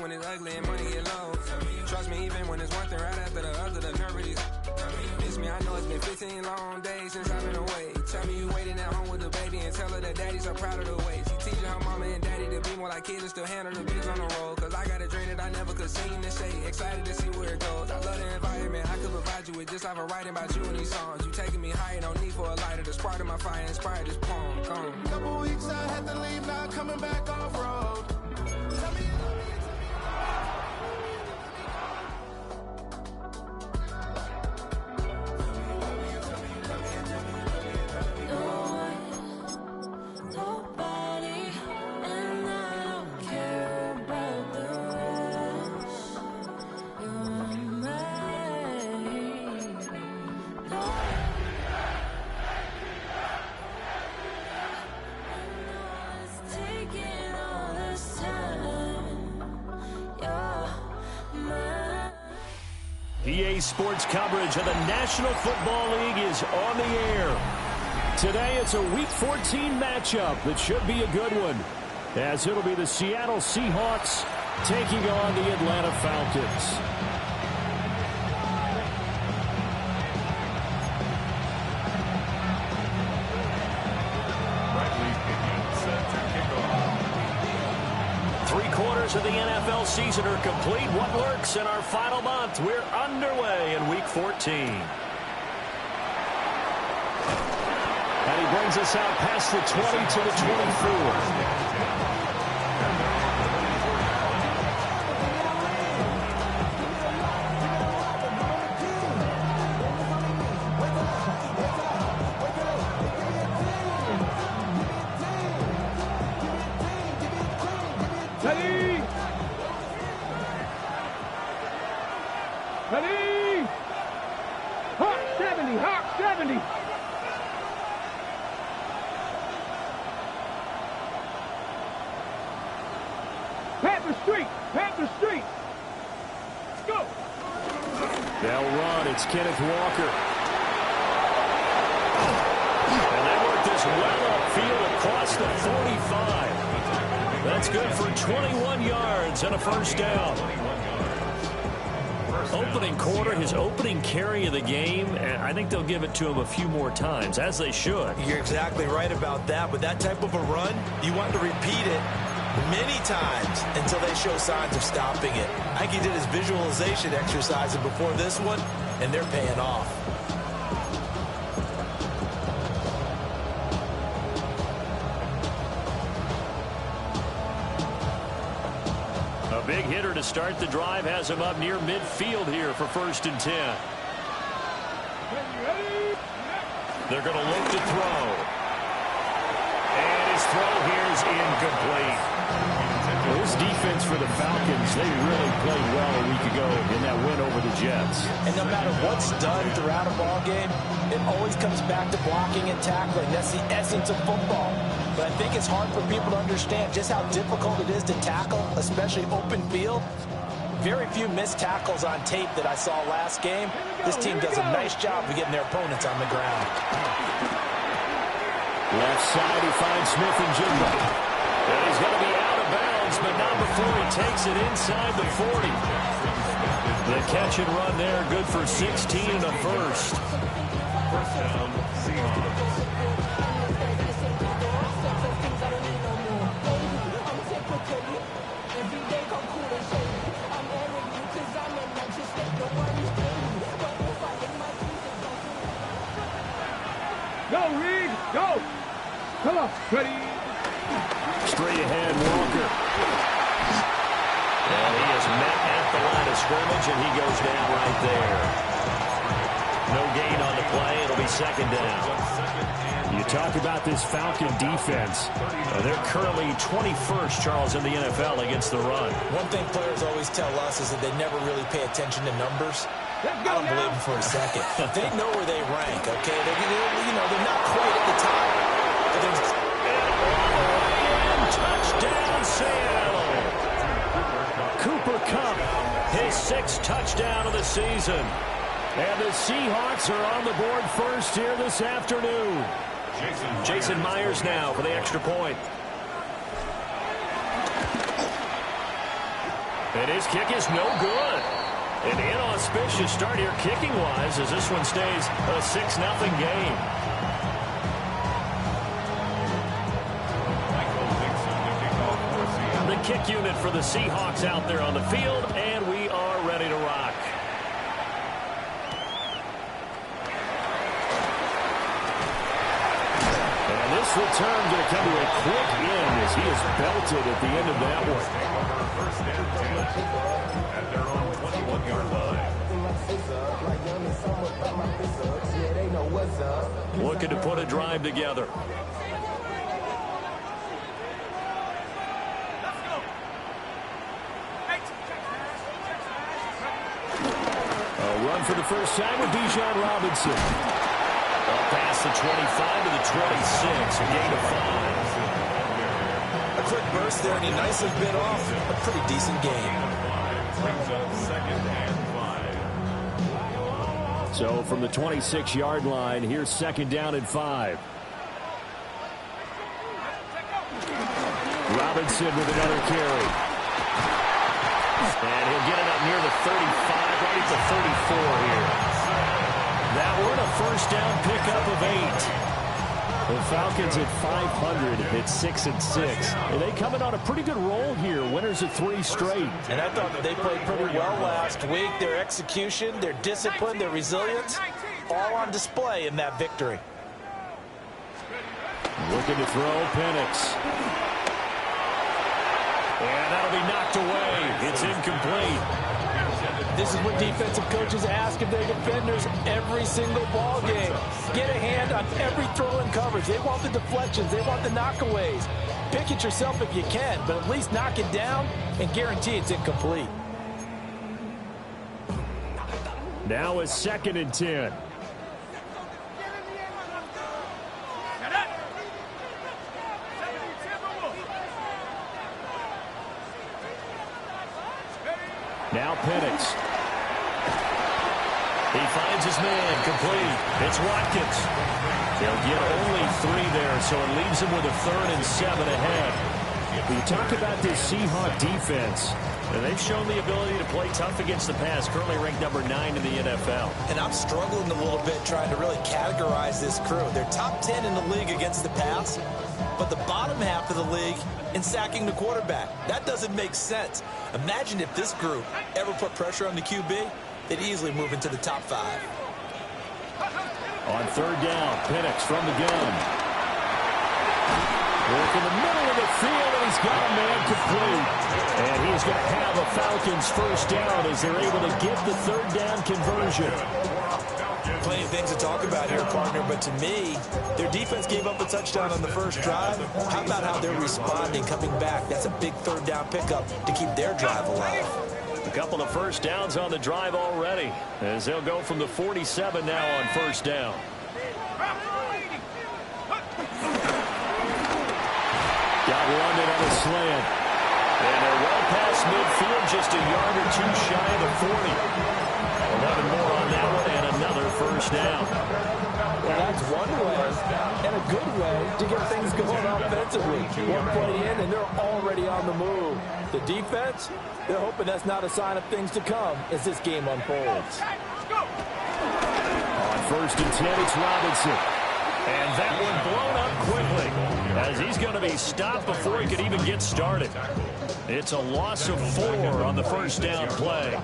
when it's ugly and money get low. Trust me, even when it's one thing right after the other, the nerve of these. Miss me, I know it's been 15 long days since I've been away. Tell me you waiting at home with the baby and tell her that daddy's so proud of the way. She teaching her mama and daddy to be more like kids and still handle the biz on the road. Cause I got a dream that I never could sing and say. Excited to see where it goes. I love the environment. I could provide you with just like I'm writing about you in these songs. You taking me higher, no need for a lighter. The spark of my fire inspired this poem. Come. Couple weeks I had to leave, not coming back off road. Tell me you love me. EA Sports coverage of the National Football League is on the air. Today it's a Week 14 matchup that should be a good one, as it'll be the Seattle Seahawks taking on the Atlanta Falcons. Of the NFL season are complete. What lurks in our final month? We're underway in Week 14. And he brings us out past the 20 to the 24. Ready? Hawk 70, Hawk 70. Panther Street, Panther Street. Let's go. They'll run. It's Kenneth Walker. And they work this well upfield across the 45. That's good for 21 yards and a first down. Opening quarter, his opening carry of the game, and I think they'll give it to him a few more times, as they should. You're exactly right about that. With that type of a run, you want to repeat it many times until they show signs of stopping it. I think he did his visualization exercises before this one, and they're paying off. A big hitter to start the drive has him up near midfield here for 1st and 10. They're going to look to throw. And his throw here is incomplete. Well, this defense for the Falcons, they really played well a week ago in that win over the Jets. And no matter what's done throughout a ball game, it always comes back to blocking and tackling. That's the essence of football. But I think it's hard for people to understand just how difficult it is to tackle, especially open field. Very few missed tackles on tape that I saw last game. This team does a nice job of getting their opponents on the ground. Left side, he finds Smith and Jigba. And he's going to be out of bounds, but not before he takes it inside the 40. The catch and run there, good for 16 and a first. First down, Seahawks. Go, Reed, go. Come on, ready. Straight ahead, Walker. And he is met at the line of scrimmage, and he goes down right there. No gain on the play. It'll be 2nd down. You talk about this Falcon defense. They're currently 21st, Charles, in the NFL against the run. One thing players always tell us is that they never really pay attention to numbers. I don't believe them for a second. They know where they rank, okay? They're not quite at the top. And touchdown, Seattle. Cooper Kupp, his 6th touchdown of the season. And the Seahawks are on the board first here this afternoon. Jason Myers now for the extra point. And his kick is no good. An inauspicious start here kicking-wise as this one stays a 6-0 game. The kick unit for the Seahawks out there on the field, and we are ready to rock. And this return going to come to a quick end as he is belted at the end of that one. First and 10 at their own 21-yard line. Looking to put a drive together. A run for the first time with Bijan Robinson. Past the 25 to the 26, a gain of 5. A quick burst there, and he nicely bit off a pretty decent game. Brings up 2nd and 5. So from the 26-yard line, here's 2nd down and 5. Robinson with another carry. And he'll get it up near the 35, right at the 34 here. That one a first down pickup of 8. The Falcons at 500 at 6-6. And they coming on a pretty good roll here. Winners of 3 straight. And I thought that they played pretty well last week. Their execution, their discipline, their resilience, all on display in that victory. Looking to throw, Penix. And that'll be knocked away. It's incomplete. This is what defensive coaches ask of their defenders every single ball game. Get a hand on every throw and coverage. They want the deflections. They want the knockaways. Pick it yourself if you can, but at least knock it down and guarantee it's incomplete. Now it's 2nd and 10. Now Penix. He finds his man, complete. It's Watkins. They'll get only 3 there, so it leaves him with a 3rd and 7 ahead. When you talk about this Seahawk defense, and they've shown the ability to play tough against the pass, currently ranked number 9 in the NFL. And I'm struggling a little bit trying to really categorize this crew. They're top 10 in the league against the pass, but the bottom half of the league in sacking the quarterback. That doesn't make sense. Imagine if this group ever put pressure on the QB, they'd easily move into the top 5. On 3rd down, Penix from the gun. Work in the middle of the field, and he's got a man complete. And he's going to have a Falcons first down as they're able to get the 3rd down conversion. Plenty of things to talk about here, partner, but to me, their defense gave up a touchdown on the first drive. How about how they're responding, coming back? That's a big 3rd down pickup to keep their drive alive. A couple of first downs on the drive already, as they'll go from the 47 now on 1st down. Got London on a slant. And they're well past midfield, just a yard or 2 shy of the 40. 11 more on that one, and another first down. Well, that's one way, and a good way, to get things going offensively. One play in, and they're already on the move. The defense, they're hoping that's not a sign of things to come as this game unfolds. On 1st and 10, it's Robinson. And that one blown up quickly, as he's going to be stopped before he could even get started. It's a loss of 4 on the first down play.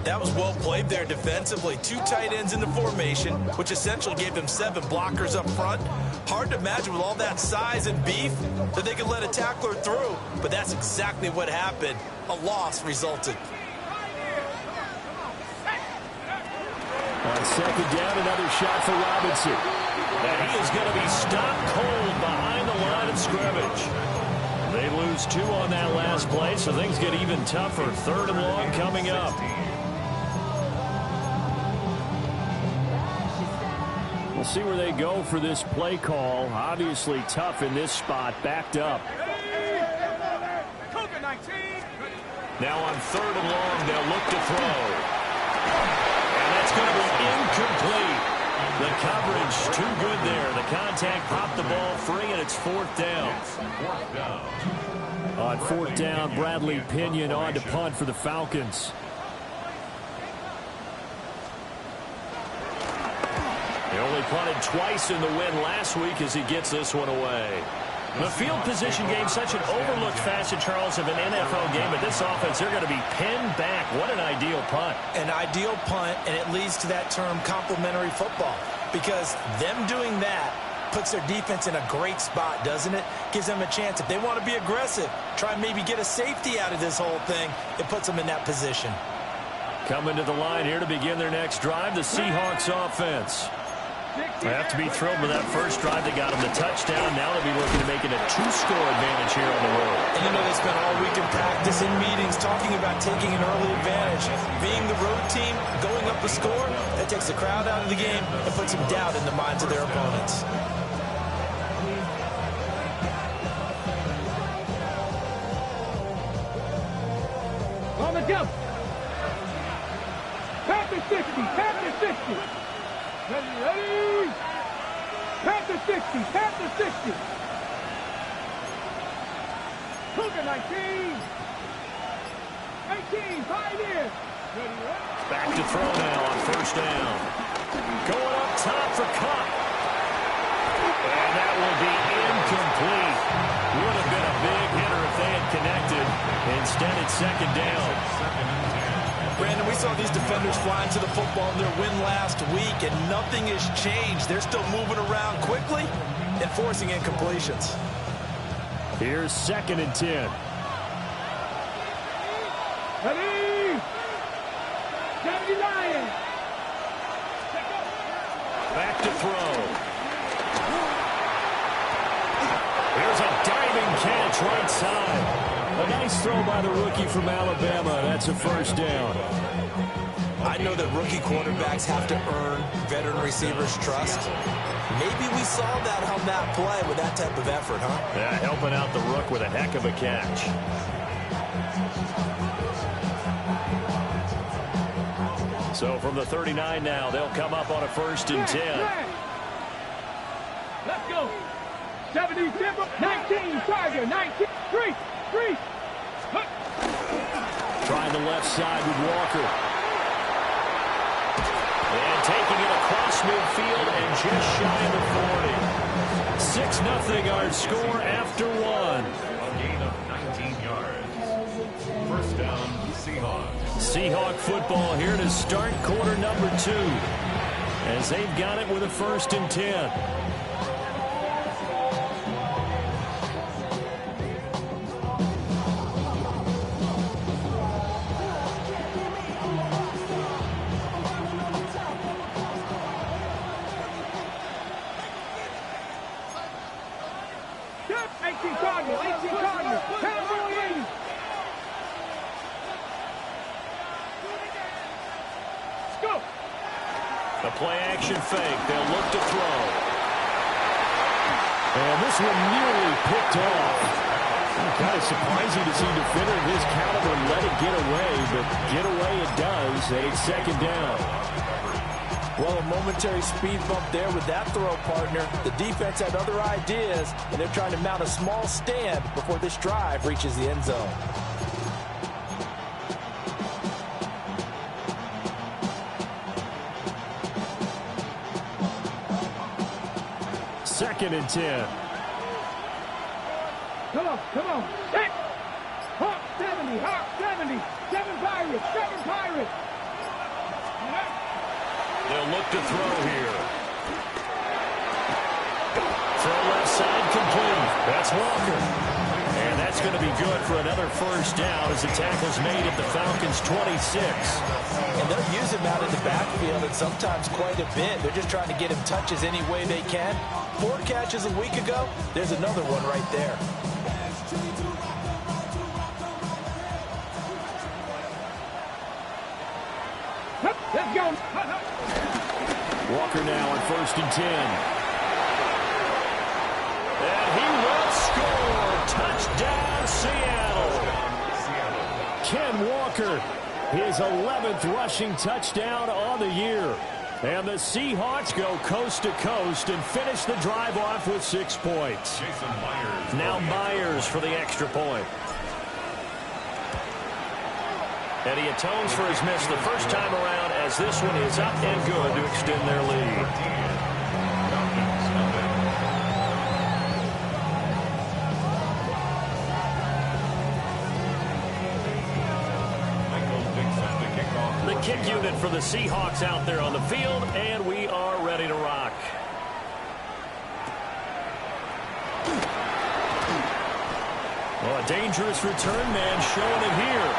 That was well played there defensively. 2 tight ends in the formation, which essentially gave them 7 blockers up front. Hard to imagine with all that size and beef that they could let a tackler through, but that's exactly what happened. A loss resulted. On 2nd down, another shot for Robinson. And he is going to be stopped cold behind the line of scrimmage. They lose 2 on that last play, so things get even tougher. 3rd and long coming up. We'll see where they go for this play call. Obviously tough in this spot, backed up. Now on 3rd and long, they'll look to throw. And that's going to be incomplete. The coverage too good there. The contact popped the ball free, and it's fourth down. On fourth down, Bradley Pinion on to punt for the Falcons. He only punted twice in the win last week as he gets this one away. The field position game, such an overlooked facet, Charles, of an NFL game. But this offense, they're going to be pinned back. What an ideal punt. An ideal punt, and it leads to that term complementary football. Because them doing that puts their defense in a great spot, doesn't it? Gives them a chance. If they want to be aggressive, try and maybe get a safety out of this whole thing, it puts them in that position. Coming to the line here to begin their next drive, the Seahawks offense. They have to be thrilled with that first drive that got them the touchdown. Now they'll be looking to make it a two-score advantage here on the road. And you know they spent all week in practice, in meetings, talking about taking an early advantage. Being the road team, going up a score, that takes the crowd out of the game and puts some doubt in the minds of their opponents. On the jump. Panther 60, Panther 60. Ready. Panther 60, Panther 60. Cougar 19. 18, Pioneer. Back to throw now on first down. Going up top for Cup. And that will be incomplete. Would have been a big hitter if they had connected. Instead, it's second down. Brandon, we saw these defenders flying to the football in their win last week, and nothing has changed. They're still moving around quickly and forcing incompletions. Here's 2nd and 10. Ready. 79. Back to throw. Here's a diving catch right side. A nice throw by the rookie from Alabama. That's a first down. I know that rookie quarterbacks have to earn veteran receivers' trust. Maybe we saw that on that play with that type of effort, huh? Yeah, helping out the rook with a heck of a catch. So from the 39 now, they'll come up on a 1st and 10. Let's go. 70, 19, Tiger, 19, 3. Trying the left side with Walker. And taking it across midfield and just shy of the 40. 6-0 our score after one. A gain of 19 yards. First down, Seahawks. Seahawk football here to start quarter number 2. As they've got it with a 1st and 10. The play-action fake. They'll look to throw. And this one nearly picked off. Kind of surprising to see a defender of his caliber let it get away, but get away it does, and it's 2nd down. Well, a momentary speed bump there with that throw, partner. The defense had other ideas, and they're trying to mount a small stand before this drive reaches the end zone. Second and 10. Come on. Hey. Hawk 70, Hawk 70. 7 Pirates, 7 Pirates. They'll look to throw here. Throw left side complete. That's Walker. And that's going to be good for another first down as the tackle's made at the Falcons' 26. And they'll use him out in the backfield, and sometimes quite a bit. They're just trying to get him touches any way they can. 4 catches a week ago. There's another one right there. Let's go. Walker now on 1st and 10. And he will score. Touchdown, Seattle. Ken Walker, his 11th rushing touchdown on the year. And the Seahawks go coast to coast and finish the drive off with 6 points. Now Myers for the extra point. And he atones for his miss the first time around, as this one is up and good to extend their lead. Kick unit for the Seahawks out there on the field, and we are ready to rock. Well, a dangerous return man showing it here.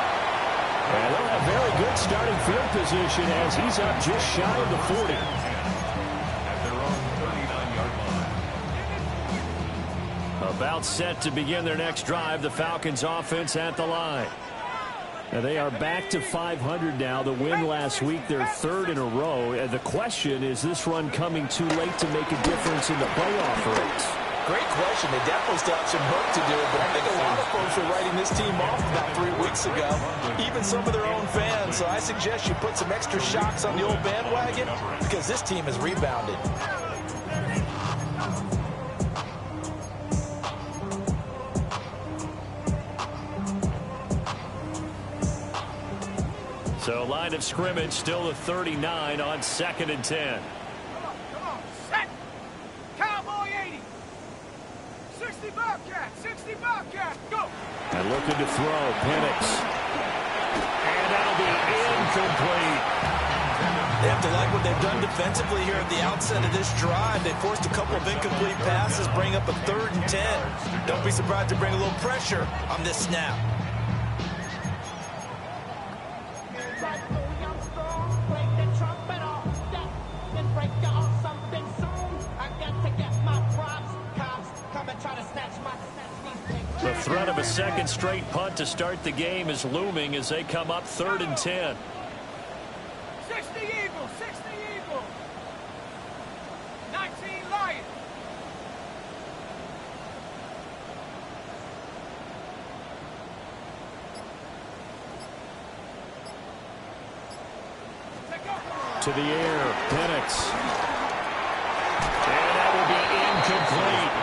And they'll have very good starting field position as he's up just shy of the 40. At their own 39-yard line. About set to begin their next drive, the Falcons offense at the line. Now they are back to 500 now. The win last week, their third in a row. And the question, is this run coming too late to make a difference in the playoff race? Great question. They definitely still have some work to do, but I think a lot of folks were writing this team off about 3 weeks ago, even some of their own fans. So I suggest you put some extra shocks on the old bandwagon, because this team has rebounded. So line of scrimmage still the 39 on 2nd and 10. Come on, set. Cowboy 80. 60 Bobcat, 60 Bobcat, go. And looking to throw, Penix. And that'll be incomplete. They have to like what they've done defensively here at the outset of this drive. They forced a couple of incomplete passes, bring up a 3rd and 10. Don't be surprised to bring a little pressure on this snap. The threat of a second straight punt to start the game is looming as they come up 3rd and 10. 60 Eagles, 60 Eagles. 19 Lions. To the air, Penix. And that will be incomplete.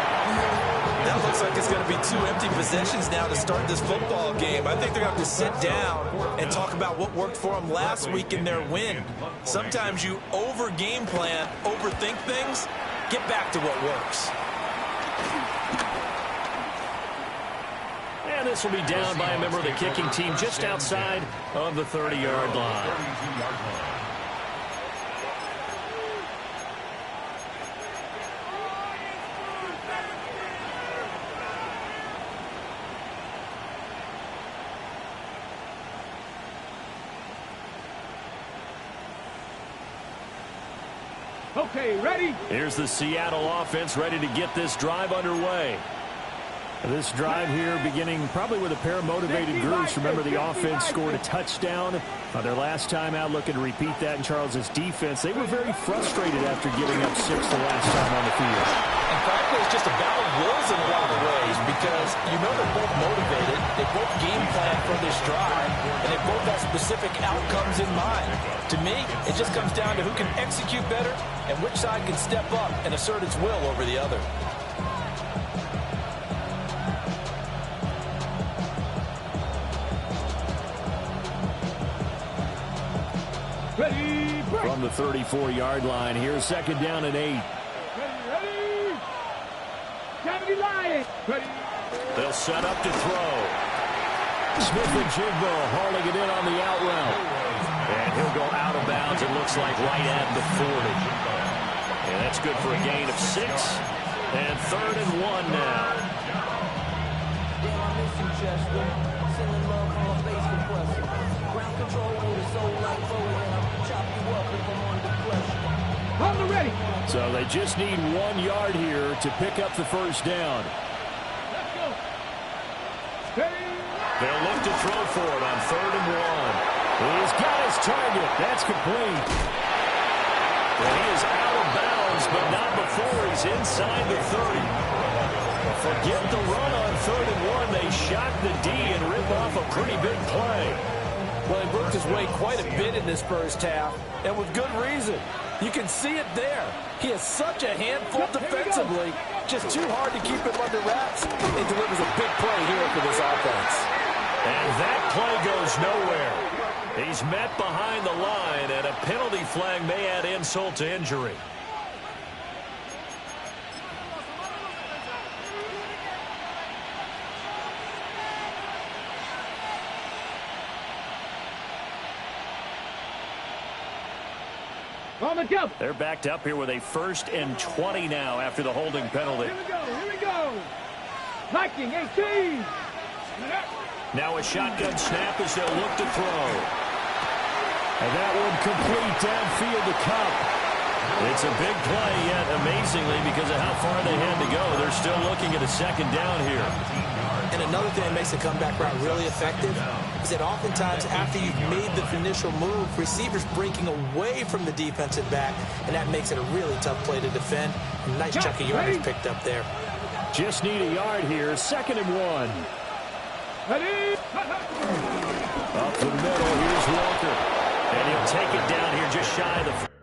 That looks like it's going to be 2 empty possessions now to start this football game. I think they're going to have to sit down and talk about what worked for them last week in their win. Sometimes you over-game plan, overthink things. Get back to what works. And this will be down by a member of the kicking team just outside of the 30-yard line. Okay, ready? Here's the Seattle offense ready to get this drive underway. This drive here beginning probably with a pair of motivated groups. Remember, the offense scored a touchdown on their last time out, looking to repeat that in Charles's defense. They were very frustrated after giving up 6 the last time on the field. And frankly, it's just a battle of wills in a lot of ways, because you know they're both motivated, they both game plan for this drive, and they both have specific outcomes in mind. To me, it just comes down to who can execute better and which side can step up and assert its will over the other. Ready, break. From the 34-yard line, here's 2nd down and 8. Ready. 70 Lions. Ready. They'll set up to throw. Smith and Jigbo hauling it in on the out route. And he'll go out of bounds, it looks like, right at the 40. And that's good for a gain of 6. And 3rd and 1 now. On the ready. So they just need 1 yard here to pick up the first down. Let's go. Ready. They'll look to throw for it on 3rd and 1. He's got his target. That's complete. And he is out of bounds, but not before he's inside the 30. Forget the run on 3rd and 1. They shock the D and rip off a pretty big play. Well, he worked his way quite a bit in this first half, and with good reason. You can see it there. He is such a handful defensively, just too hard to keep him under wraps. It delivers a big play here for this offense. And that play goes nowhere. He's met behind the line, and a penalty flag may add insult to injury. On the jump. They're backed up here with a 1st and 20 now after the holding penalty. Here we go. Here we go. Viking 18. Now a shotgun snap as they'll look to throw. And that one complete downfield to Cup. It's a big play, yet amazingly, because of how far they had to go, they're still looking at a 2nd down here. And another thing that makes the comeback route really effective is that oftentimes after you've made the initial move, receivers breaking away from the defensive back, and that makes it a really tough play to defend. A nice chunk of yardage picked up there. Just need a yard here, 2nd and 1. Ready? Up the middle, here's Walker. And he'll take it down here just shy of the...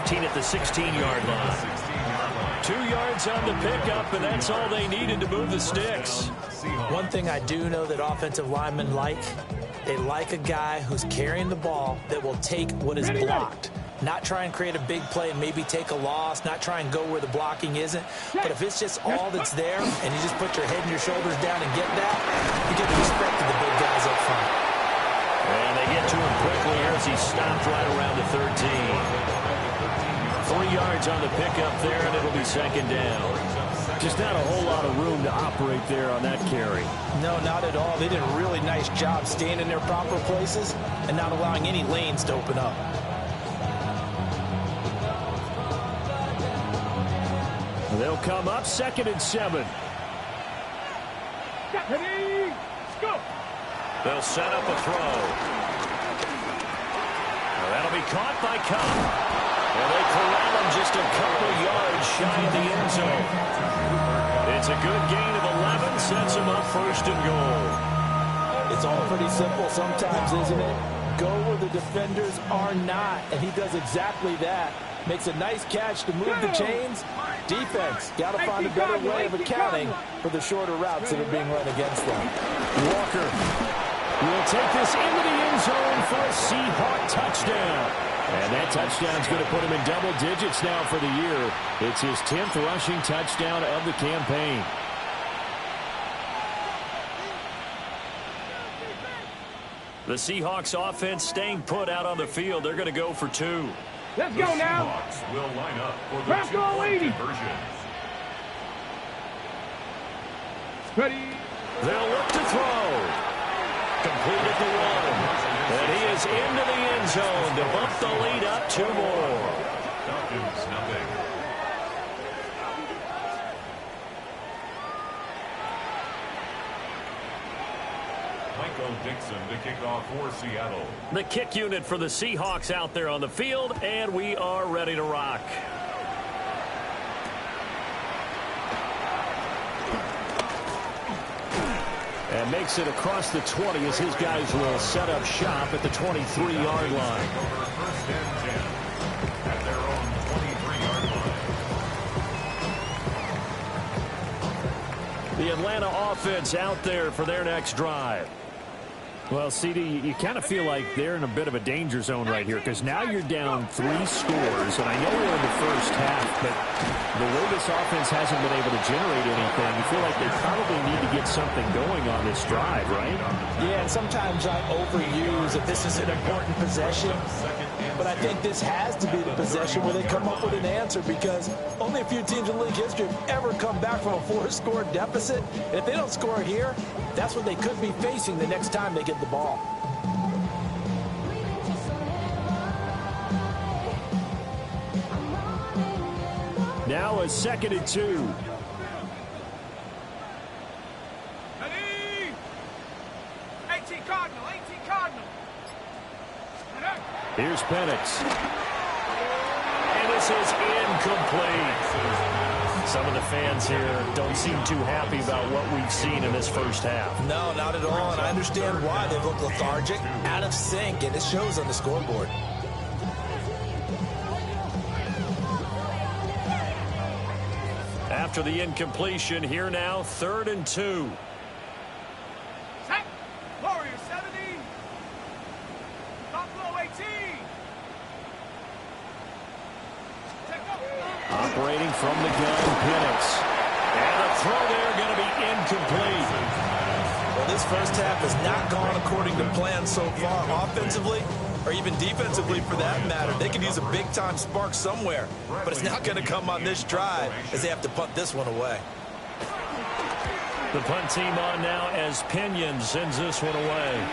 At the 16-yard line. 2 yards on the pickup, and that's all they needed to move the sticks. One thing I do know that offensive linemen like, they like a guy who's carrying the ball that will take what is blocked. Not try and create a big play and maybe take a loss, not try and go where the blocking isn't. But if it's just all that's there and you just put your head and your shoulders down and get that, you get the respect of the big guys up front. And they get to him quickly here as he stopped right around the 13. 3 yards on the pickup there, and it'll be 2nd down. Just not a whole lot of room to operate there on that carry. No, not at all. They did a really nice job staying in their proper places and not allowing any lanes to open up. They'll come up 2nd and 7. Ready? Go. They'll set up a throw. That'll be caught by Cup. And they corral him just a couple yards shy of the end zone. It's a good gain of 11, sets him up 1st and goal. It's all pretty simple sometimes, isn't it? Go where the defenders are not, and he does exactly that. Makes a nice catch to move the chains. Defense, got to find a better way of accounting for the shorter routes that are being run against them. Walker will take this into the end zone for a Seahawk touchdown. And that touchdown's going to put him in double digits now for the year. It's his 10th rushing touchdown of the campaign. The Seahawks offense staying put out on the field. They're going to go for 2. Let's go now. Seahawks will line up for the Bronco 2-point 80. conversion. Ready. They'll look to throw. Completed the 1. And he is into the end zone to bump the lead up 2 more. Falcons, nothing. Michael Dixon to kick off for Seattle. The kick unit for the Seahawks out there on the field, and we are ready to rock. And makes it across the 20 as his guys will set up shop at the 23-yard line. First and 10 at their own 23-yard line. The Atlanta offense out there for their next drive. Well, CD, you kind of feel like they're in a bit of a danger zone right here because now you're down 3 scores, and I know we're in the first half, but the way this offense hasn't been able to generate anything, you feel like they probably need to get something going on this drive, right? Yeah, and sometimes I overuse that this is an important possession, but I think this has to be the possession where they come up with an answer because only a few teams in league history have ever come back from a 4-score deficit, and if they don't score here, that's what they could be facing the next time they get the ball. Now a 2nd and 2. Ready? 18 Cardinal, 18 Cardinal. Here's Penix. And this is incomplete. Some of the fans here don't seem too happy about what we've seen in this first half. No, not at all, and I understand why. They've looked lethargic, out of sync, and it shows on the scoreboard. After the incompletion, here now, 3rd and 2. Set. Warrior 70. Buffalo 18. Operating from the gun, Penix. And the throw there going to be incomplete. Well, this first half has not gone according to plan so far offensively or even defensively for that matter. They could use a big-time spark somewhere, but it's not going to come on this drive as they have to punt this one away. The punt team on now as Pinion sends this one away.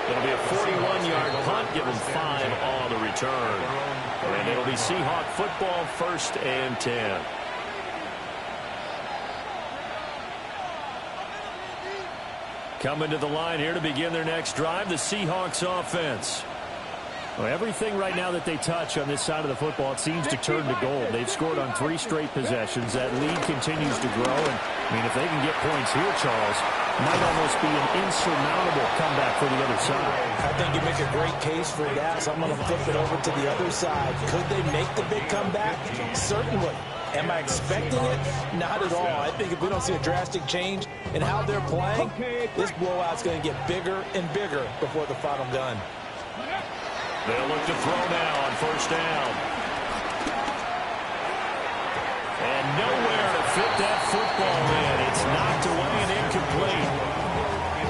It'll be a 41-yard punt, give them 5 on the return. And it'll be Seahawk football, 1st and 10. Coming to the line here to begin their next drive, the Seahawks offense. Well, everything right now that they touch on this side of the football, it seems to turn to gold. They've scored on 3 straight possessions. That lead continues to grow. And, I mean, if they can get points here, Charles, might almost be an insurmountable comeback for the other side. I think you make a great case for that, so I'm going to flip it over to the other side. Could they make the big comeback? Certainly. Am I expecting it? Not at all. I think if we don't see a drastic change in how they're playing, this blowout's going to get bigger and bigger before the final gun. They'll look to throw now on 1st down. And nowhere to fit that football in. It's knocked away and incomplete.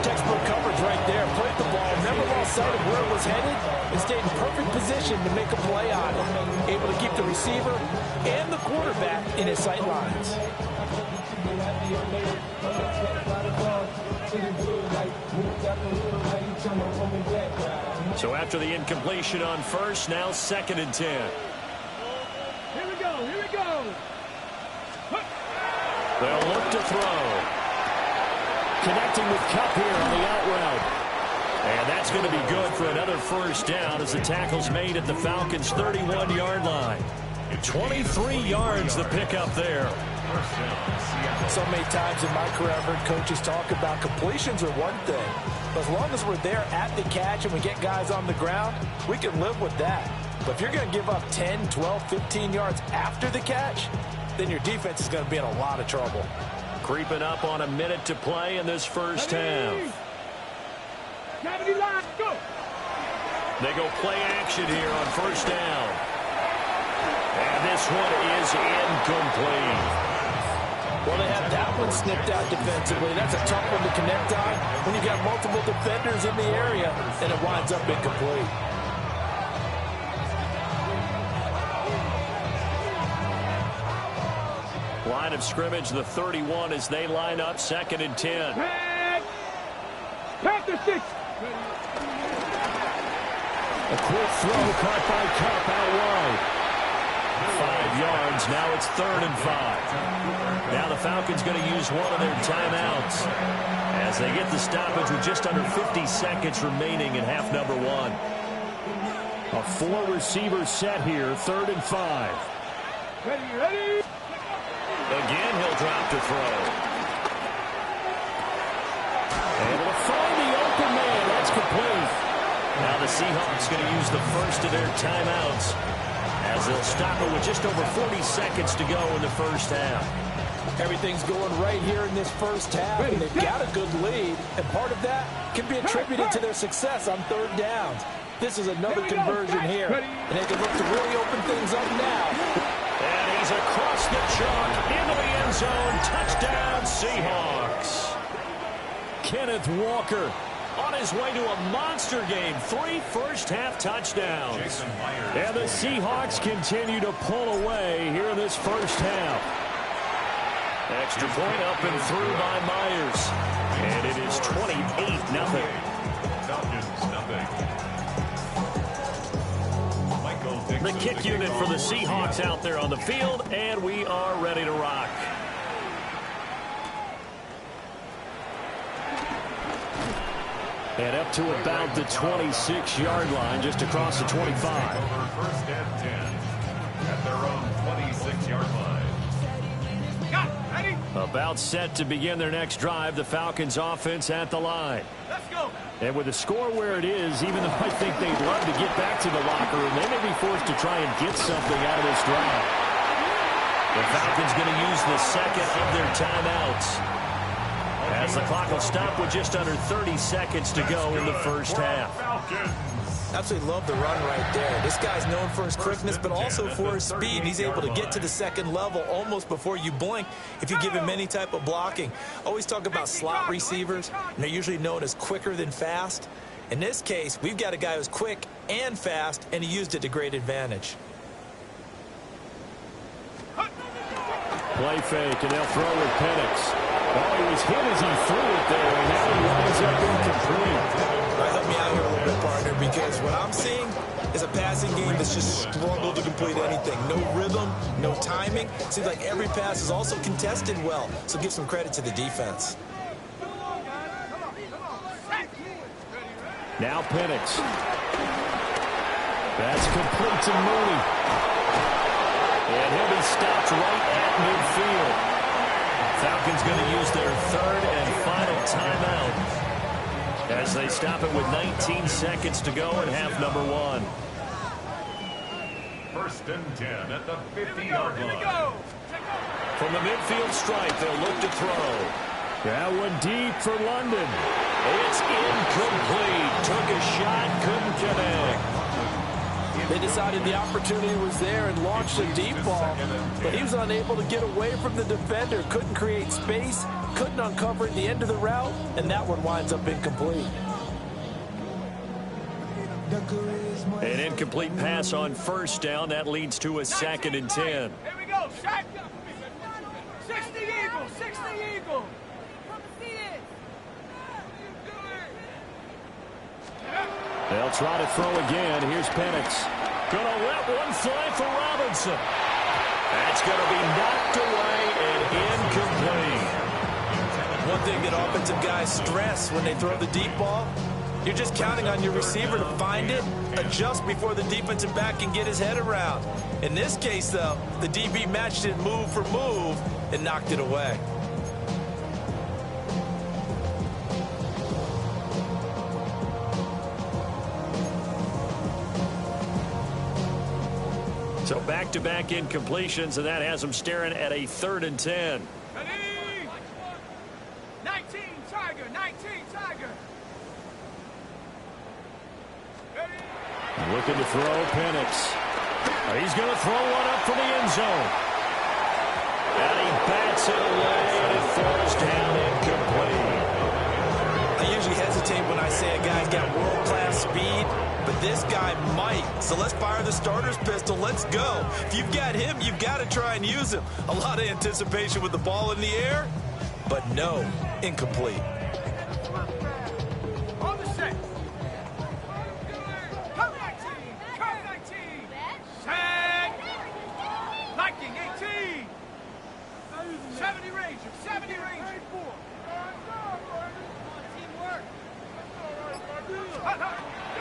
Textbook coverage right there. Played the ball, never lost sight of where it was headed, and stayed in perfect position to make a play on it. Able to keep the receiver and the quarterback in his sight lines. So after the incompletion on 1st, now 2nd and 10. Here we go, here we go. They'll look to throw. Connecting with Kupp here on the out route. And that's going to be good for another 1st down as the tackle's made at the Falcons' 31-yard line. 23 yards the pickup there. So many times in my career I've heard coaches talk about completions are one thing. But as long as we're there at the catch and we get guys on the ground, we can live with that. But if you're going to give up 10, 12, 15 yards after the catch, then your defense is going to be in a lot of trouble. Creeping up on a minute to play in this first half. They go play action here on 1st down. And this one is incomplete. Well, they have that one snipped out defensively. That's a tough one to connect on when you got multiple defenders in the area, and it winds up incomplete. Line of scrimmage, the 31 as they line up 2nd and 10. Panther 6. A quick throw caught by Cup out wide. 5 yards. Now it's 3rd and 5. Now the Falcons going to use one of their timeouts as they get the stoppage with just under 50 seconds remaining in half number 1. A 4-receiver set here, 3rd and 5. Ready. Again, he'll drop to throw. Able to find the open man. That's complete. Now the Seahawks going to use the first of their timeouts as they'll stop it with just over 40 seconds to go in the first half. Everything's going right here in this first half, and they've got a good lead, and part of that can be attributed to their success on 3rd downs. This is another conversion here, and they can look to really open things up now. And he's across the chalk into the end zone. Touchdown, Seahawks. Kenneth Walker on his way to a monster game. 3 first-half touchdowns. And the Seahawks continue to pull away here in this first half. Extra point up and through by Myers. And it is 28-0. The kick unit for the Seahawks out there on the field, and we are ready to rock. And up to about the 26-yard line, just across the 25. First and 10 at their own 26-yard line. About set to begin their next drive, the Falcons offense at the line. Let's go. And with the score where it is, even though I think they'd love to get back to the locker room, they may be forced to try and get something out of this drive. The Falcons going to use the second of their timeouts as the clock will stop with just under 30 seconds to go in the first half. Absolutely love the run right there. This guy's known for his quickness, but also for his speed. He's able to get to the second level almost before you blink if you give him any type of blocking. Always talk about slot receivers, and they're usually known as quicker than fast. In this case, we've got a guy who's quick and fast, and he used it to great advantage. Play fake, and they'll throw with Penix. Oh, he was hit as he threw it there, and now he winds up incomplete. Help me out here a little bit, partner, because what I'm seeing is a passing game that's just struggled to complete anything. No rhythm, no timing. Seems like every pass is also contested well, so give some credit to the defense. Now Penix. That's complete to Mooney. And he'll be stopped right at midfield. Falcons going to use their 3rd and final timeout as they stop it with 19 seconds to go in half number 1. First and 10 at the 50-yard line. From the midfield stripe, they'll look to throw. That one deep for London. It's incomplete. Took a shot, couldn't connect. They decided the opportunity was there and launched a deep ball, but he was unable to get away from the defender, couldn't create space, couldn't uncover at the end of the route, and that one winds up incomplete. An incomplete pass on first down. That leads to a 2nd and 10. Here we go. 60 Eagle. 60 Eagle. They'll try to throw again. Here's Penix. Gonna let one fly for Robinson. That's gonna be knocked away and incomplete. One thing that offensive guys stress when they throw the deep ball, you're just counting on your receiver to find it, adjust before the defensive back can get his head around. In this case, though, the DB matched it move for move and knocked it away. So back-to-back incompletions, and that has them staring at a 3rd and 10. Ready? 19 Tiger. 19 Tiger. Ready? Looking to throw, Penix. He's going to throw one up for the end zone. And he bats it away, and it throws down incomplete. I usually hesitate when I say a guy's got world-class speed, but this guy might. So let's fire the starter's pistol. Let's go. If you've got him, you've got to try and use him. A lot of anticipation with the ball in the air, but no, incomplete.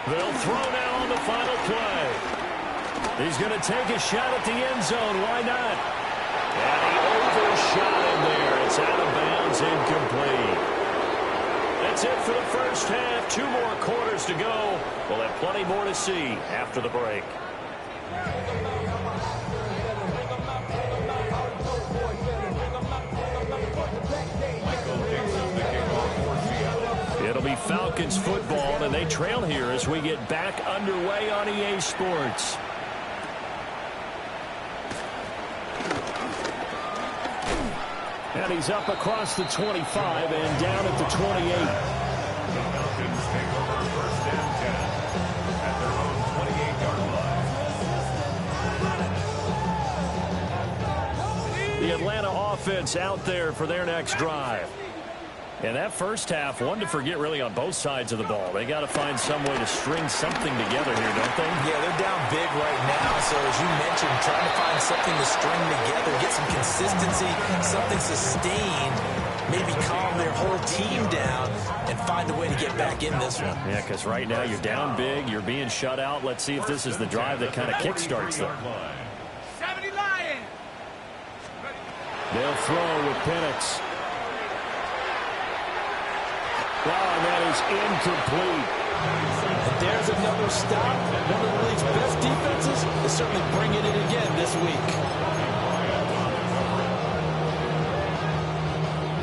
They'll throw now on the final play. He's going to take a shot at the end zone. Why not? And he overshot him there. It's out of bounds, incomplete. That's it for the first half. 2 more quarters to go. We'll have plenty more to see after the break. It'll be Falcons football, and they trail here as we get back underway on EA Sports. And he's up across the 25 and down at the 28. The Falcons take over first and 10 at their own 28-yard line. The Atlanta offense out there for their next drive. And that first half, one to forget really on both sides of the ball. They got to find some way to string something together here, don't they? Yeah, they're down big right now. So as you mentioned, trying to find something to string together, get some consistency, something sustained, maybe calm their whole team down and find a way to get back in this one. Yeah, because right now you're down big, you're being shut out. Let's see if this is the drive that kind of kickstarts them. 70 Lions. They'll throw with Penix. Oh, and that is incomplete. And there's another stop. One of the league's best defenses is certainly bringing it again this week.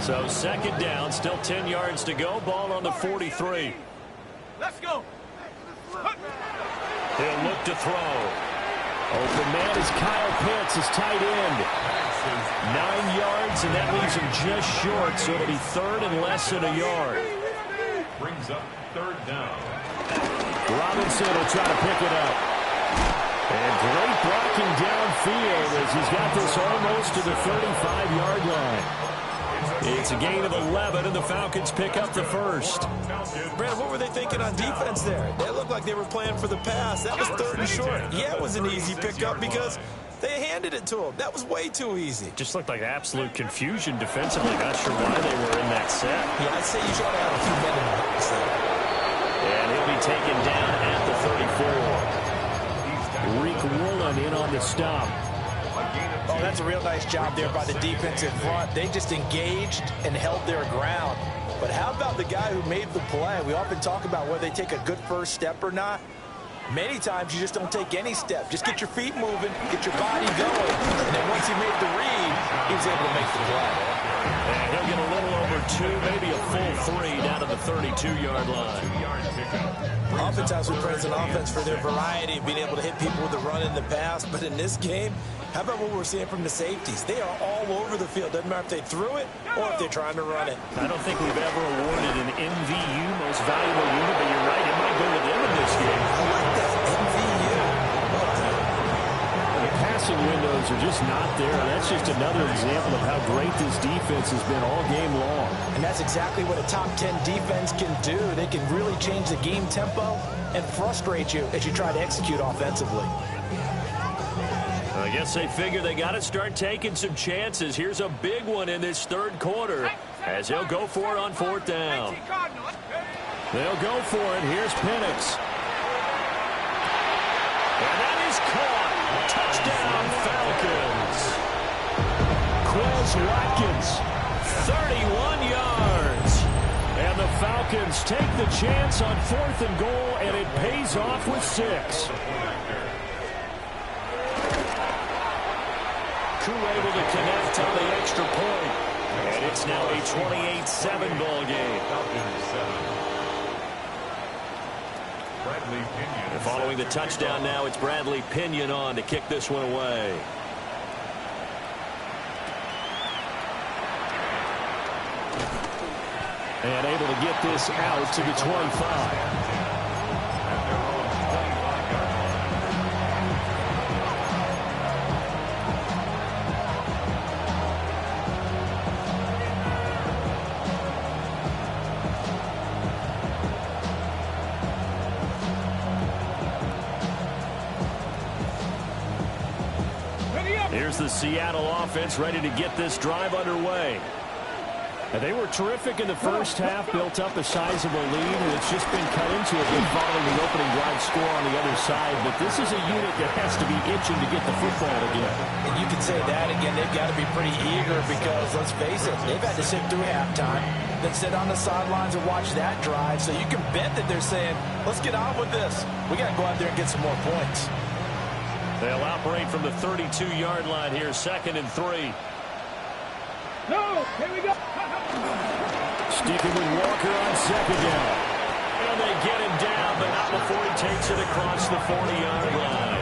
So second down, still 10 yards to go. Ball on the 43. Let's go. He'll look to throw. Open man is Kyle Pitts, his tight end. 9 yards, and that leaves him just short, so it'll be third and less than a yard. Brings up third down. Robinson will try to pick it up. And great blocking downfield as he's got this almost to the 35-yard line. It's a gain of 11, and the Falcons pick up the first. Brad, what were they thinking on defense there? They looked like they were playing for the pass. That was third and short. Yeah, it was an easy pickup because they handed it to him. That was way too easy. Just looked like absolute confusion defensively. Not sure why they were in that set. Yeah, I'd say you try to have a few men in the box there. And he'll be taken down at the 34. Reek Woolen in on the stop. Oh, that's a real nice job there by the defensive front. They just engaged and held their ground. But how about the guy who made the play? We often talk about whether they take a good first step or not. Many times you just don't take any step. Just get your feet moving, get your body going. And then once he made the read, he was able to make the play. And he'll get a little over 2, maybe a full 3 down to the 32-yard line. Oftentimes we praise an offense for their variety of being able to hit people with the run in the pass. But in this game, how about what we're seeing from the safeties? They are all over the field. Doesn't matter if they threw it or if they're trying to run it. I don't think we've ever awarded an MVU, most valuable unit, but you're right, it might go to them in this game. I like that, MVU. The passing windows are just not there. That's just another example of how great this defense has been all game long. And that's exactly what a top 10 defense can do. They can really change the game tempo and frustrate you as you try to execute offensively. I guess they figure they got to start taking some chances. Here's a big one in this third quarter as he'll go for it on fourth down. They'll go for it. Here's Penix. And that is caught. Touchdown, Falcons. Quez Watkins, 31 yards. And the Falcons take the chance on fourth and goal, and it pays off with 6. Crew able to connect on the extra point. And it's now a 28-7 ball game. And following the touchdown now, it's Bradley Pinion on to kick this one away. And able to get this out to the 25. Here's the Seattle offense ready to get this drive underway. They were terrific in the first half, built up a sizable lead, and it's just been cut into a bit following the opening drive score on the other side. But this is a unit that has to be itching to get the football again. And you can say that again. They've got to be pretty eager because, let's face it, they've had to sit through halftime, then sit on the sidelines and watch that drive. So you can bet that they're saying, let's get on with this. We got to go out there and get some more points. They'll operate from the 32-yard line here, 2nd and 3. No, here we go. Sticking with Walker on 2nd down. And they get him down, but not before he takes it across the 40-yard line.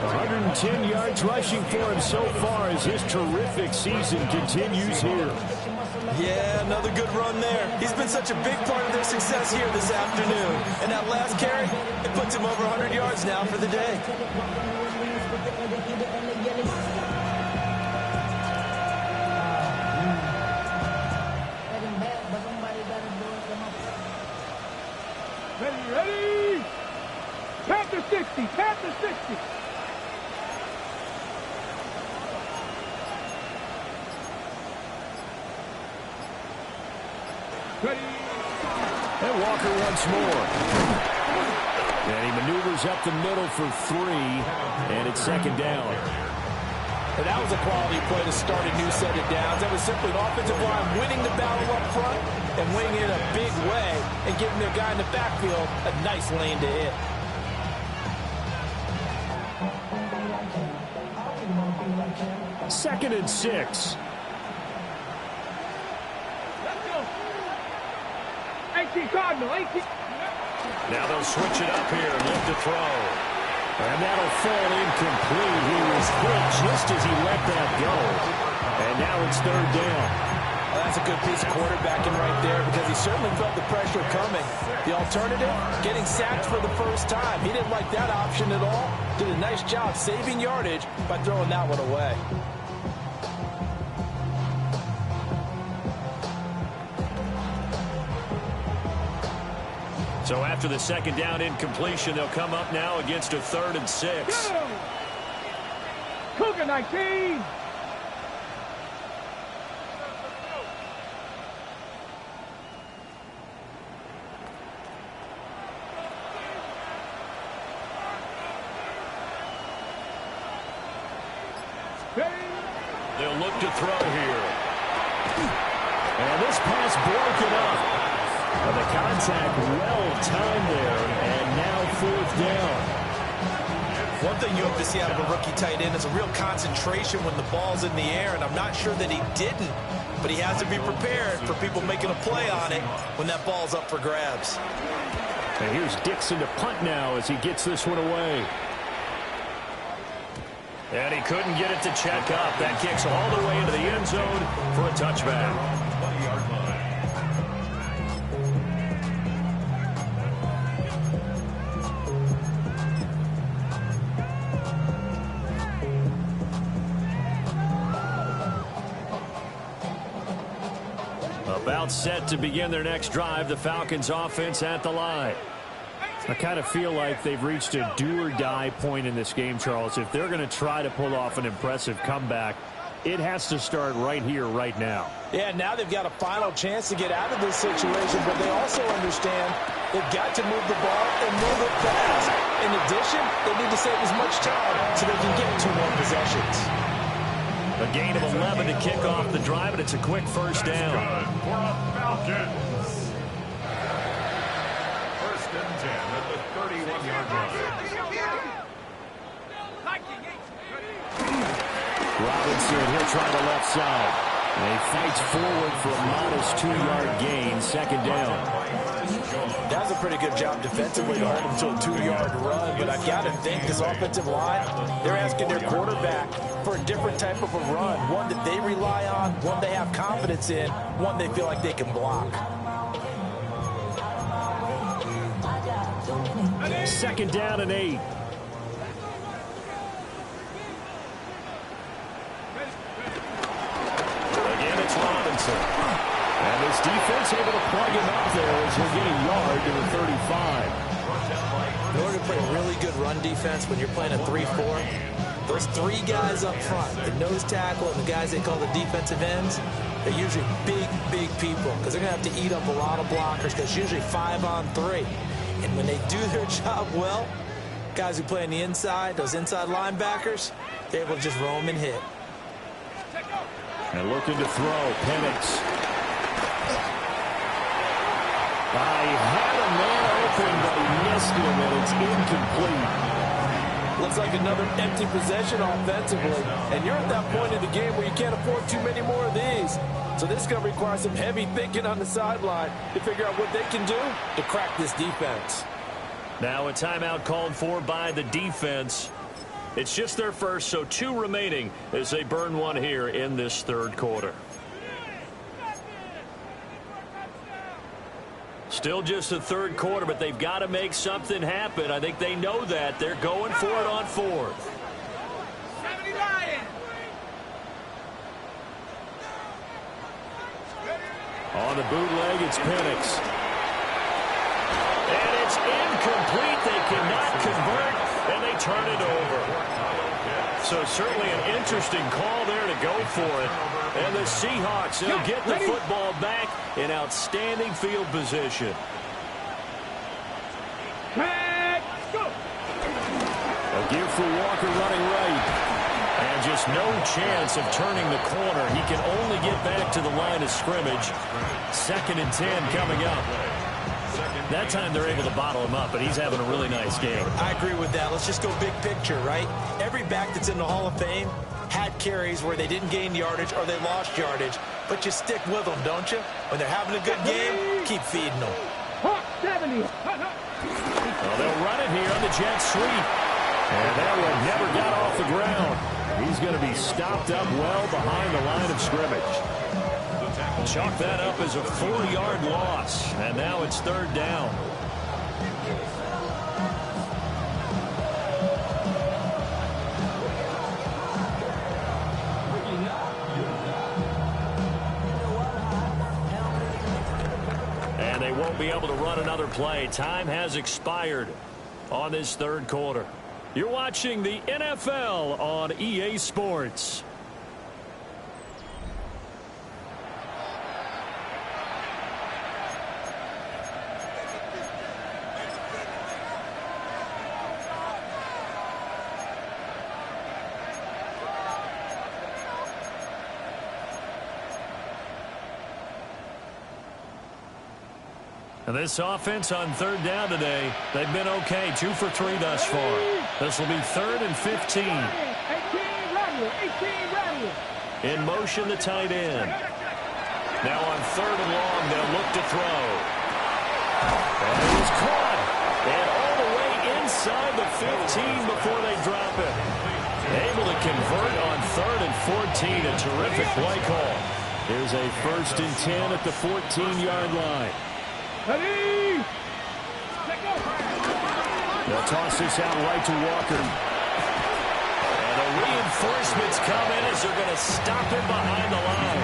110 yards rushing for him so far as his terrific season continues here. Yeah, another good run there. He's been such a big part of their success here this afternoon. And that last carry, it puts him over 100 yards now for the day. Ready? Panther 60, Panther 60. Ready? And Walker once more. And he maneuvers up the middle for 3, and it's 2nd down. And that was a quality play to start a new set of downs. That was simply an offensive line winning the battle up front and winning it in a big way and giving their guy in the backfield a nice lane to hit. Second and 6. Let's go. 18 Cardinal, 18. Now they'll switch it up here and lift to throw. And that'll fall incomplete. He was hit just as he let that go. And now it's 3rd down. Well, that's a good piece of quarterbacking right there because he certainly felt the pressure coming. The alternative, getting sacked for the first time. He didn't like that option at all. Did a nice job saving yardage by throwing that one away. So after the 2nd down incompletion, they'll come up now against a 3rd and 6. Go. Cougar 19. They'll look to throw here. And this pass broken up. Well, the contact well-timed there, and now 4th down. One thing you hope to see out of a rookie tight end is a real concentration when the ball's in the air, and I'm not sure that he didn't, but he has to be prepared for people making a play on it when that ball's up for grabs. And here's Dixon to punt now as he gets this one away. And he couldn't get it to check up. That kicks all the way into the end zone for a touchback. 20-yard line. About set to begin their next drive, the Falcons offense at the line. I kind of feel like they've reached a do-or-die point in this game, Charles. If they're going to try to pull off an impressive comeback, it has to start right here, right now. Yeah, now they've got a final chance to get out of this situation, but they also understand they've got to move the ball and move it fast. In addition, they need to save as much time so they can get 2 more possessions. A gain of 11 to kick off the drive, and it's a quick first down. Good for a Falcons. 1st and 10 at the 31-yard line. Robinson, he'll try the left side. And he fights forward for a modest 2-yard gain, 2nd down. That was a pretty good job defensively to hold him to a 2-yard run, but I've got to think this offensive line, they're asking their quarterback for a different type of a run, one that they rely on, one they have confidence in, one they feel like they can block. 2nd down and 8. Again, it's Robinson. And this defense able to plug him up there as he'll get a yard to the 35. In order to play a really good run defense when you're playing a 3-4, those 3 guys up front, the nose tackle and the guys they call the defensive ends, they're usually big, big people because they're going to have to eat up a lot of blockers because it's usually 5-on-3. And when they do their job well, guys who play on the inside, those inside linebackers, they're able to just roam and hit. And looking to throw, Penix. I had a man open, but he missed him, and it's incomplete. Looks like another empty possession offensively. And you're at that point in the game where you can't afford too many more of these. So this is going to require some heavy thinking on the sideline to figure out what they can do to crack this defense. Now a timeout called for by the defense. It's just their first, so 2 remaining as they burn one here in this third quarter. Still just the third quarter, but they've got to make something happen. I think they know that. They're going for it on 4th. On the bootleg, it's Penix. And it's incomplete. They cannot convert, and they turn it over. So certainly an interesting call there to go for it. And the Seahawks, they'll get the football back in outstanding field position. A give for Walker running right. And just no chance of turning the corner. He can only get back to the line of scrimmage. 2nd and 10 coming up. That time they're able to bottle him up, but he's having a really nice game. I agree with that. Let's just go big picture, right? Every back that's in the Hall of Fame had carries where they didn't gain yardage or they lost yardage, but you stick with them, don't you? When they're having a good game, keep feeding them. Well, they'll run it here on the jet sweep. And that one never got off the ground. He's going to be stopped up well behind the line of scrimmage. Chalk that up as a 4-yard loss. And now it's 3rd down. And they won't be able to run another play. Time has expired on this third quarter. You're watching the NFL on EA Sports. And this offense on 3rd down today, they've been okay. 2 for 3 thus far. This will be 3rd and 15. In motion, the tight end. Now on 3rd and long, they'll look to throw. And it was caught. And all the way inside the 15 before they drop it. Able to convert on 3rd and 14. A terrific play call. Here's a 1st and 10 at the 14-yard line. They'll toss this out right to Walker. And the reinforcements come in as they're going to stop him behind the line.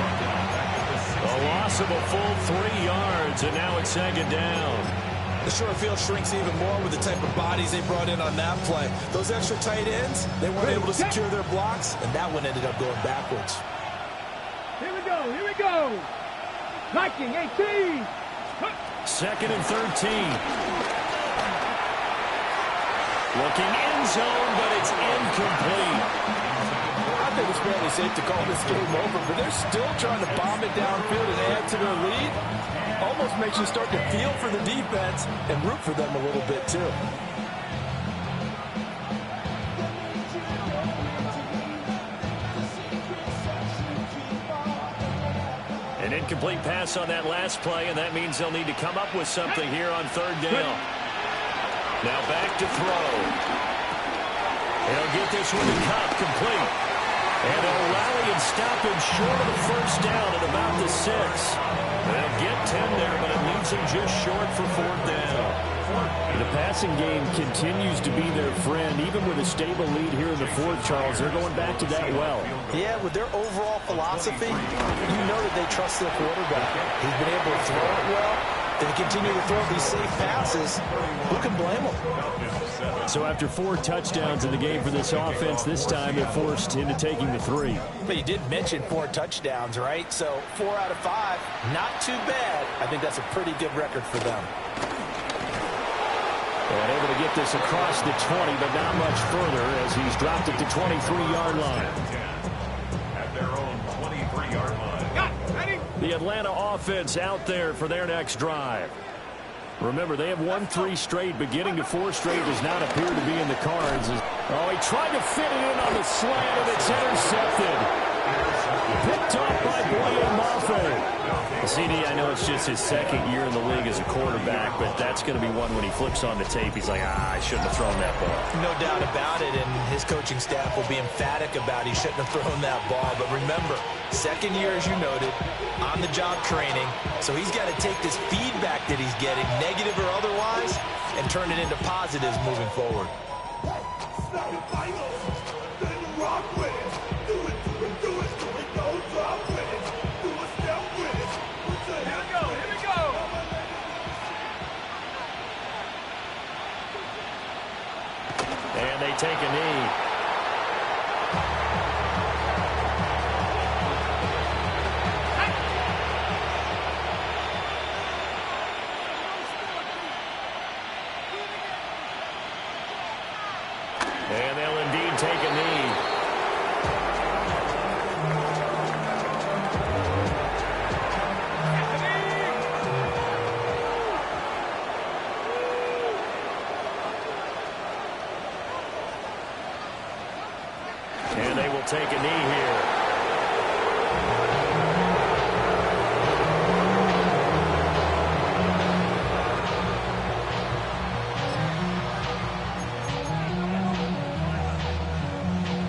A loss of a full 3 yards, and now it's 2nd down. The short field shrinks even more with the type of bodies they brought in on that play. Those extra tight ends, they weren't able to secure their blocks, and that one ended up going backwards. Here we go. Viking 18. 2nd and 13. Looking end zone, but it's incomplete. I think it's fairly safe to call this game over, but they're still trying to bomb it downfield and add to their lead. Almost makes you start to feel for the defense and root for them a little bit, too. An incomplete pass on that last play, and that means they'll need to come up with something here on 3rd down. Now back to throw. He'll get this one to Cup, complete. And they'll rally and stop him short of the 1st down at about the 6. They'll get 10 there, but it leaves him just short for 4th down. The passing game continues to be their friend. Even with a stable lead here in the 4th, Charles, they're going back to that well. Yeah, with their overall philosophy, you know that they trust their quarterback. He's been able to throw it well, they continue to throw these safe passes. Who can blame them? So after 4 touchdowns in the game for this offense, this time they're forced into taking the 3. But you did mention 4 touchdowns, right? So 4 out of 5, not too bad. I think that's a pretty good record for them. And able to get this across the 20, but not much further as he's dropped at the 23-yard line. At their own 23-yard line. The Atlanta offense out there for their next drive. Remember, they have won 3 straight, but getting to 4 straight does not appear to be in the cards. Oh, he tried to fit it in on the slant, and it's intercepted. Picked off by Blaine Moffitt. CD, I know it's just his 2nd year in the league as a quarterback, but that's going to be one when he flips on the tape. He's like, I shouldn't have thrown that ball. No doubt about it, and his coaching staff will be emphatic about he shouldn't have thrown that ball. But remember, 2nd year, as you noted, on-the-job training. So he's got to take this feedback that he's getting, negative or otherwise, and turn it into positives moving forward. And they take a knee. And they'll indeed take a knee. And they will take a knee here.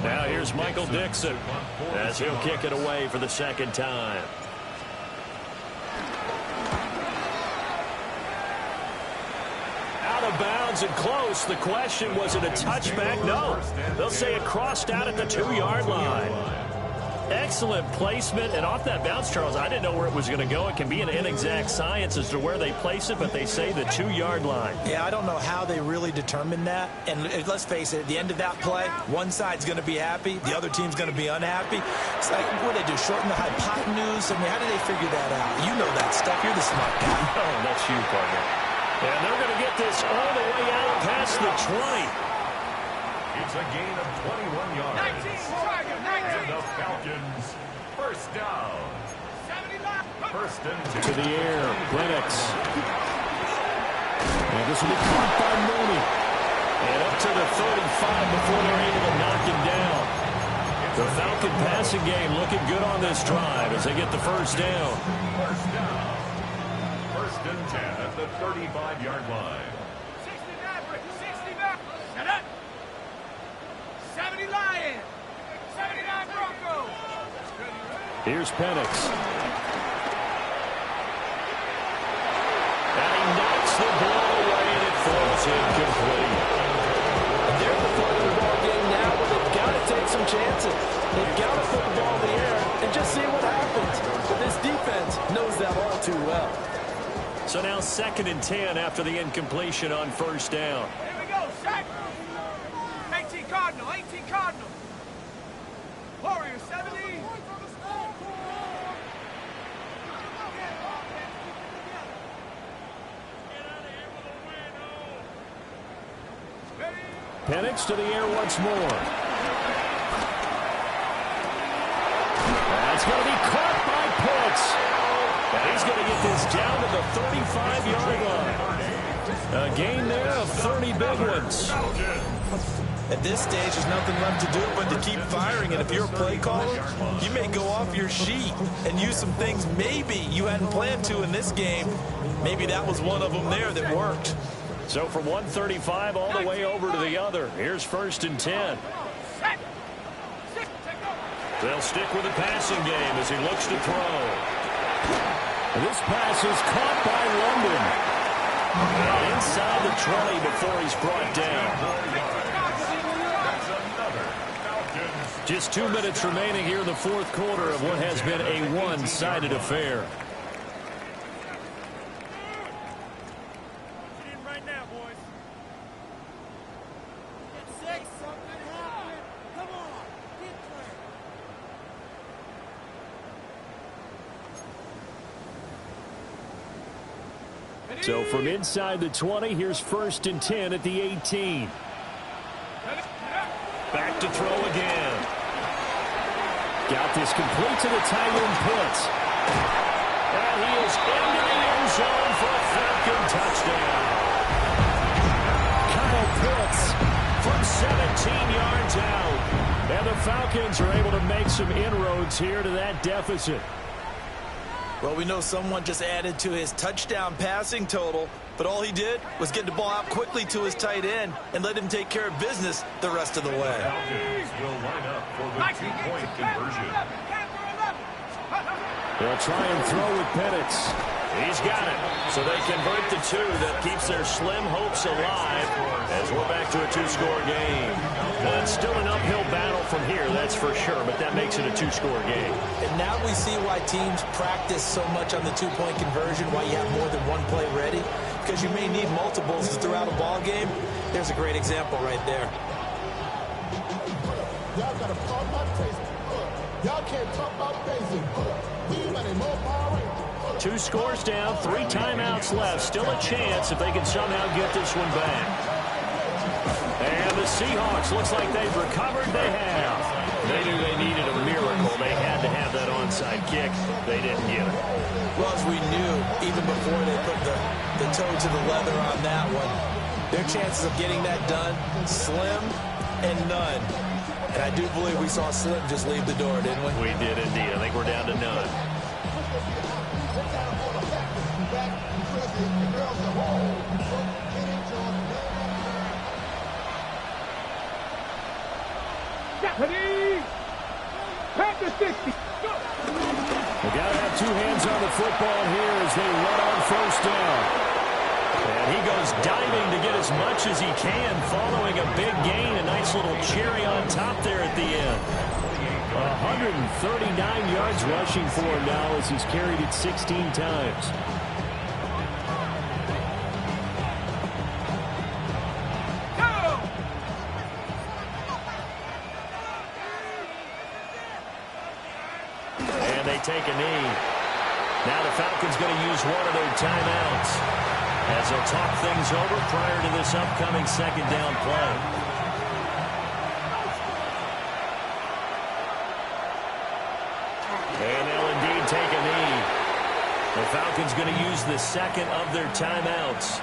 Now here's Michael Dixon as he'll kick it away for the 2nd time. Out of bounds and close. The question, was it a touchback? No. They'll say it crossed out at the 2-yard line. Excellent placement, and off that bounce, Charles, I didn't know where it was going to go. It can be an inexact science as to where they place it, but they say the 2-yard line. Yeah, I don't know how they really determined that. And let's face it, at the end of that play, one side's going to be happy, the other team's going to be unhappy. It's like, what do they do, shorten the hypotenuse? I mean, how do they figure that out? You know that stuff. You're the smart guy. Oh, that's you, partner. And they're going to get this all the way out past the 20. It's a gain of 21 yards. 19, And the Falcons, first down. 79. First and 10. To the air, Lennox. And this will be caught by Mooney. And up to the 35 before they're able to knock him down. The Falcon passing game looking good on this drive as they get the first down. First down. First and 10 at the 35-yard line. 69, 69. Shut up. 70 Lions. 79 Broncos. Here's Penix. And he knocks the ball away and it falls incomplete. They're at the point of the ball game now where they've got to take some chances. They've got to put the ball in the air and just see what happens. But this defense knows that all too well. So now 2nd and 10 after the incompletion on first down. Here we go, set. 18 Cardinal, 18 Cardinal. Warriors, 70. Penix to the air once more. That's going to be caught by Pitts. And he's going to get this down to the 35-yard line. A gain there of 30 big ones. At this stage, there's nothing left to do but to keep firing. And if you're a play caller, you may go off your sheet and use some things maybe you hadn't planned to in this game. Maybe that was one of them there that worked. So from 135 all the way over to the other. Here's first and 10. They'll stick with the passing game as he looks to throw. This pass is caught by London. And inside the 20 before he's brought down. Just 2 minutes remaining here in the 4th quarter of what has been a one-sided affair. So from inside the 20, here's 1st and 10 at the 18. Back to throw again. Got this complete to the tight end Pitts. And he is into the end zone for a Falcon touchdown. Kyle Pitts from 17 yards out. And the Falcons are able to make some inroads here to that deficit. Well, we know someone just added to his touchdown passing total, but all he did was get the ball out quickly to his tight end and let him take care of business the rest of the way. Falcons will line up for the 2-point conversion. They'll try and throw with Penix. He's got it. So they convert the 2. That keeps their slim hopes alive as we're back to a 2-score game. Well, it's still an uphill battle from here, that's for sure, but that makes it a 2-score game. And now we see why teams practice so much on the 2-point conversion, why you have more than one play ready, because you may need multiples throughout a ball game. There's a great example right there. Y'all got to talk about basic. Y'all can't talk about basic. More power. 2 scores down, 3 timeouts left. Still a chance if they can somehow get this one back. And the Seahawks, looks like they've recovered. They have. They knew they needed a miracle. They had to have that onside kick. They didn't get it. Well, as we knew, even before they put the toe to the leather on that one, their chances of getting that done, slim and none. And I do believe we saw Slim just leave the door, didn't we? We did indeed. I think we're down to none. Deputy! Pack the 60. They got to have 2 hands on the football here as they run on 1st down. And he goes diving to get as much as he can, following a big gain. A nice little cherry on top there at the end. 139 yards rushing for him now as he's carried it 16 times. And they take a knee. Now the Falcons going to use one of their timeouts as they'll talk things over prior to this upcoming 2nd down play. And they'll indeed take a knee. The Falcons going to use the 2nd of their timeouts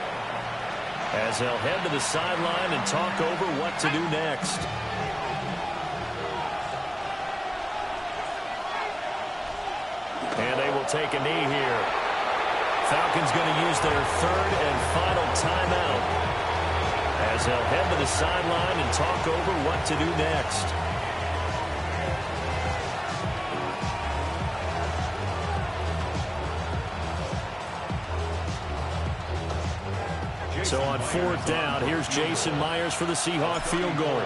as they'll head to the sideline and talk over what to do next. And they will take a knee here. Falcons going to use their 3rd and final timeout as they'll head to the sideline and talk over what to do next. So on 4th down, here's Jason Myers for the Seahawk field goal.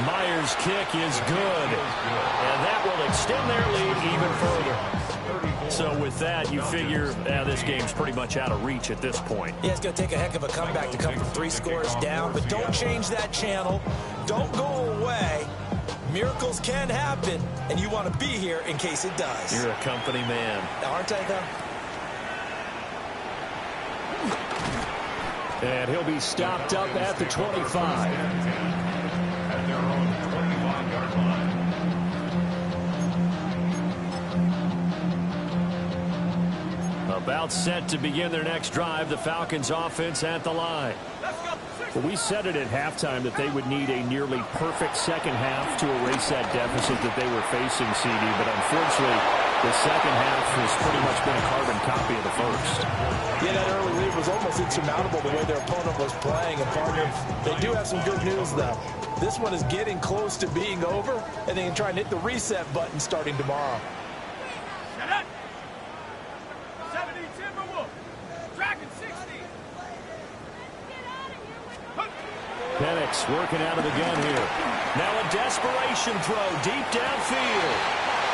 Myers' kick is good, and that will extend their lead even further. So with that, you figure this game's pretty much out of reach at this point. Yeah, it's going to take a heck of a comeback to come from 3 scores down, but don't change that channel. Don't go away. Miracles can happen, and you want to be here in case it does. You're a company man. Aren't I, though? And he'll be stopped up at the 25. At their own 25-yard line. About set to begin their next drive, the Falcons offense at the line. Well, we said it at halftime that they would need a nearly perfect 2nd half to erase that deficit that they were facing, CD, but unfortunately, the 2nd half has pretty much been a carbon copy of the 1st. Yeah, that early lead was almost insurmountable the way their opponent was playing. And partner, they do have some good news, though. This one is getting close to being over, and they can try and hit the reset button starting tomorrow. Shut up! 70 Timberwolf. Dragon 60. Penix working out of the gun here. Now a desperation throw deep downfield.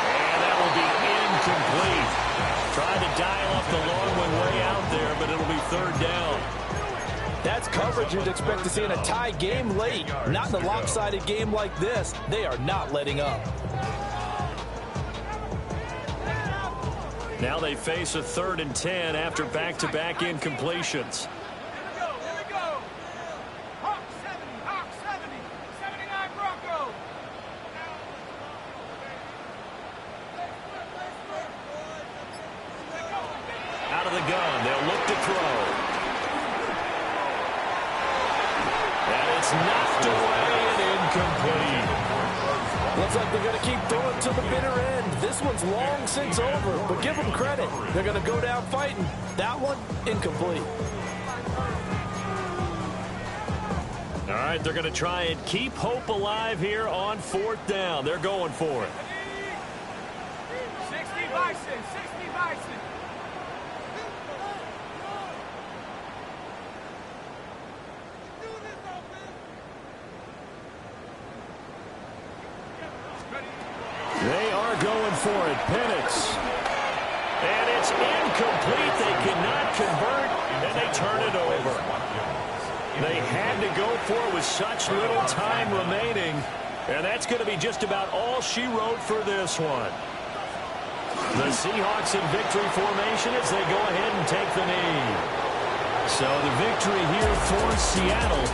And that will be incomplete. Tried to dial up the long one way out there, but it'll be 3rd down. That's coverage you'd expect to see in a tie game late. Not in a lopsided game like this. They are not letting up. Now they face a 3rd and 10 after back-to-back incompletions. Here we go. Hawk 70, Hawk 70, 79 Bronco. Out of the gun, they'll look to throw. And it's knocked away and incomplete. Looks like they're going to keep throwing to the bitter end. This one's long since over, but give them credit. They're going to go down fighting. That one, incomplete. All right, they're going to try and keep hope alive here on 4th down. They're going for it. 60 Bison, 60 Bison. They are going for it. Penix. And it's incomplete. They cannot convert, and they turn it over. They had to go for it with such little time remaining, and that's going to be just about all she wrote for this one. The Seahawks in victory formation as they go ahead and take the knee. So the victory here for Seattle.